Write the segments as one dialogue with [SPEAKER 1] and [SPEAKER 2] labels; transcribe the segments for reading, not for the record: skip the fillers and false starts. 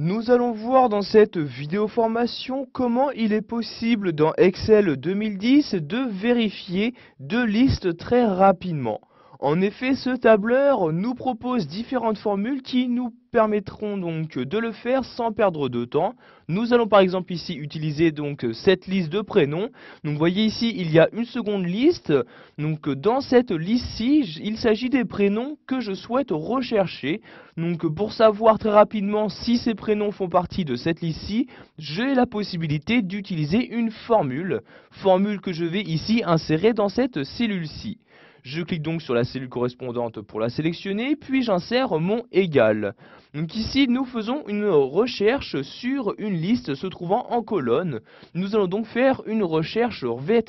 [SPEAKER 1] Nous allons voir dans cette vidéo formation comment il est possible dans Excel 2010 de vérifier deux listes très rapidement. En effet, ce tableur nous propose différentes formules qui nous permettront donc de le faire sans perdre de temps. Nous allons par exemple ici utiliser donc cette liste de prénoms. Donc vous voyez ici, il y a une seconde liste. Donc dans cette liste-ci, il s'agit des prénoms que je souhaite rechercher. Donc pour savoir très rapidement si ces prénoms font partie de cette liste-ci, j'ai la possibilité d'utiliser une formule que je vais ici insérer dans cette cellule-ci. Je clique donc sur la cellule correspondante pour la sélectionner, puis j'insère mon égal. Donc ici, nous faisons une recherche sur une liste se trouvant en colonne. Nous allons donc faire une recherche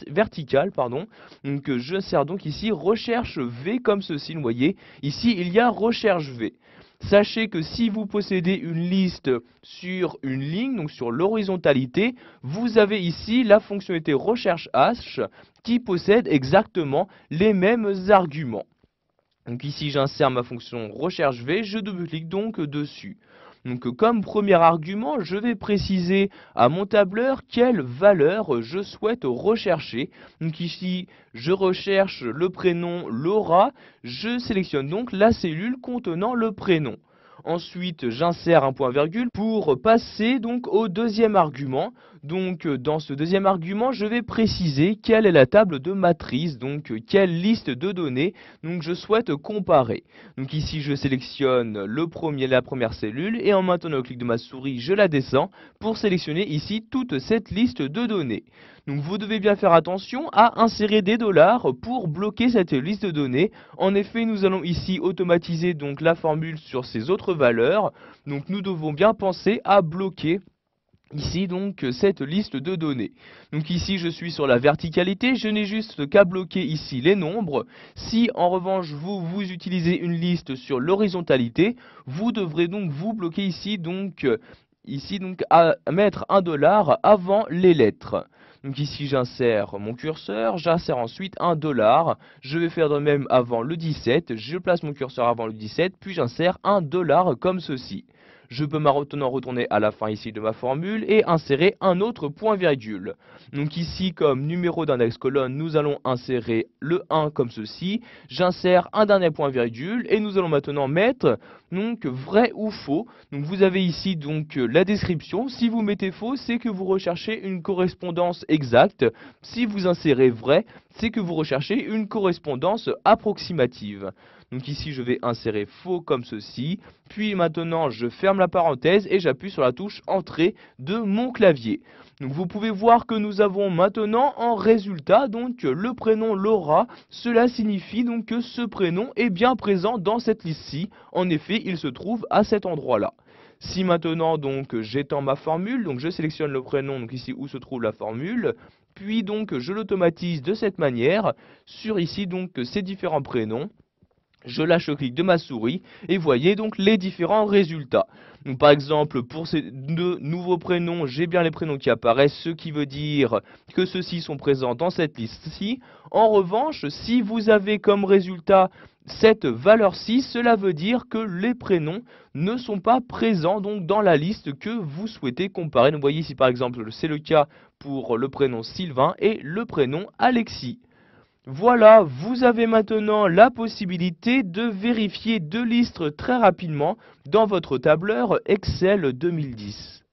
[SPEAKER 1] verticale, Donc j'insère donc ici recherche V comme ceci, vous voyez. Ici, il y a recherche V. Sachez que si vous possédez une liste sur une ligne, donc sur l'horizontalité, vous avez ici la fonctionnalité recherche H qui possède exactement les mêmes arguments. Donc ici j'insère ma fonction recherche V, je double-clique donc dessus. Donc comme premier argument, je vais préciser à mon tableur quelle valeur je souhaite rechercher. Donc ici, je recherche le prénom Laura, je sélectionne donc la cellule contenant le prénom. Ensuite, j'insère un point virgule pour passer donc au deuxième argument. Donc, dans ce deuxième argument, je vais préciser quelle est la table de matrice, donc quelle liste de données donc je souhaite comparer. Donc ici, je sélectionne la première cellule et en maintenant le clic de ma souris, je la descends pour sélectionner ici toute cette liste de données. Donc vous devez bien faire attention à insérer des dollars pour bloquer cette liste de données. En effet, nous allons ici automatiser donc la formule sur ces autres valeurs. Donc nous devons bien penser à bloquer ici donc cette liste de données. Donc ici je suis sur la verticalité, je n'ai juste qu'à bloquer ici les nombres. Si en revanche vous utilisez une liste sur l'horizontalité, vous devrez donc vous bloquer ici donc à mettre un dollar avant les lettres. Donc ici j'insère mon curseur, j'insère ensuite un dollar, je vais faire de même avant le 17, je place mon curseur avant le 17, puis j'insère un dollar comme ceci. Je peux maintenant retourner à la fin ici de ma formule et insérer un autre point virgule. Donc ici, comme numéro d'index colonne, nous allons insérer le 1 comme ceci. J'insère un dernier point virgule et nous allons maintenant mettre donc vrai ou faux. Donc vous avez ici donc la description. Si vous mettez faux, c'est que vous recherchez une correspondance exacte. Si vous insérez vrai, c'est que vous recherchez une correspondance approximative. Donc ici, je vais insérer faux comme ceci. Puis maintenant, je ferme la parenthèse et j'appuie sur la touche Entrée de mon clavier. Donc vous pouvez voir que nous avons maintenant en résultat donc le prénom Laura. Cela signifie donc que ce prénom est bien présent dans cette liste-ci. En effet, il se trouve à cet endroit-là. Si maintenant donc j'étends ma formule, donc je sélectionne le prénom, donc ici où se trouve la formule, puis donc je l'automatise de cette manière sur ici donc ces différents prénoms. Je lâche le clic de ma souris et voyez donc les différents résultats. Donc par exemple, pour ces deux nouveaux prénoms, j'ai bien les prénoms qui apparaissent, ce qui veut dire que ceux-ci sont présents dans cette liste-ci. En revanche, si vous avez comme résultat cette valeur-ci, cela veut dire que les prénoms ne sont pas présents donc dans la liste que vous souhaitez comparer. Donc vous voyez ici par exemple, c'est le cas pour le prénom Sylvain et le prénom Alexis. Voilà, vous avez maintenant la possibilité de vérifier deux listes très rapidement dans votre tableur Excel 2010.